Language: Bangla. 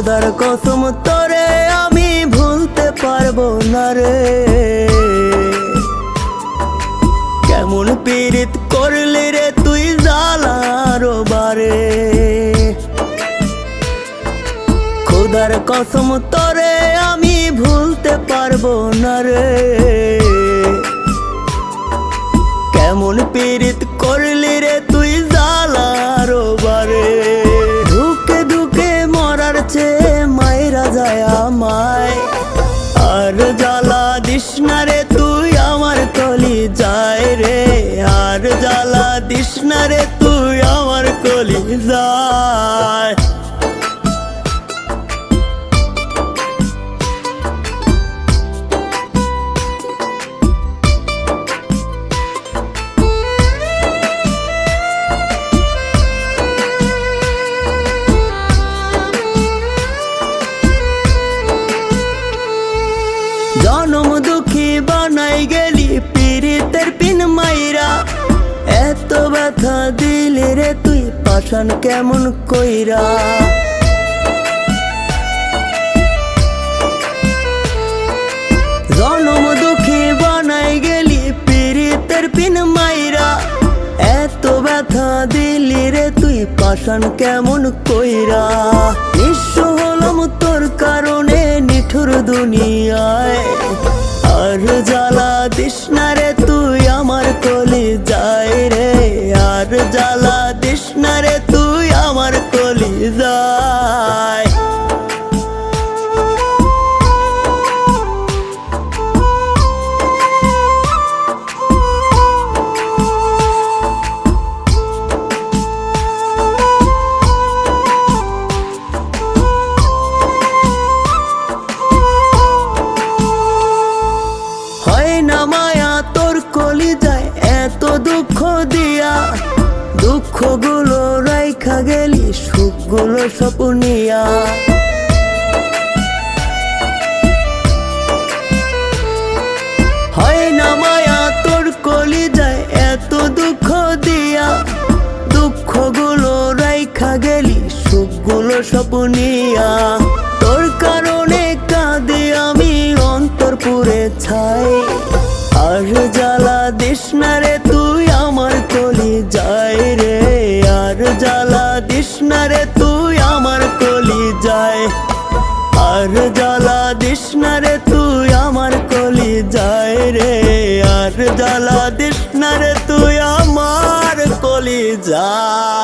খোদার কসম তোরে আমি ভুলতে পারবো না রে। কেমন পীড়িত করলি রে তুই জ্বালার বারে। খোদার কসম তোরে আমি ভুলতে পারবো না রে। কেমন পীড়িত করলি রে তুই জ্বালার বারে। ধুকে ধুকে মরার চেয়ে মাইরা যায় আমায়। আর জ্বালা দিস না রে তুই আমার কলি যায় রে। আর জ্বালা দিস না রে তুই আমার কলি যায়। জনম দুঃখী বানাই গেলি পীড়িতের পিন মাইরা। এত ব্যথা দিলি রে তুই পাষাণ কেমন কইরা। জনম দুঃখী বানাই গেলি পীড়িতের পিন মাইরা। এত ব্যথা দিলি রে তুই পাষাণ কেমন কইরা। নিঃস্ব হলাম তোর কারণে নিঠুর দুনিয়ায়। আর জ্বালা দিস না রে তুই আমার কলি যায় রে। আর জ্বালা দিস না রে তুই আমার কলি যায়। না মায়া তোর কলি যায় এত দুঃখ দিয়া। দুঃখ গুলো রাইখা গেলি সুখ গুলো সপনিয়া। হয় না মায়া তোর কলি যায় এত দুঃখ দিয়া। দুঃখ গুলো রাইখা গেলি সুখ গুলো সপনিয়া। তোর কারণে কাঁদে আমি অন্তর পুরে ছাই। আর জ্বালা দিস না রে তুই আমার কলি যায় রে। আর জ্বালা দিস না রে তুই আমার কলি যায়। আর জ্বালা দিস না রে তুই আমার কলি যায় রে। আর জ্বালা দিস না রে তুই আমার কলি যায়।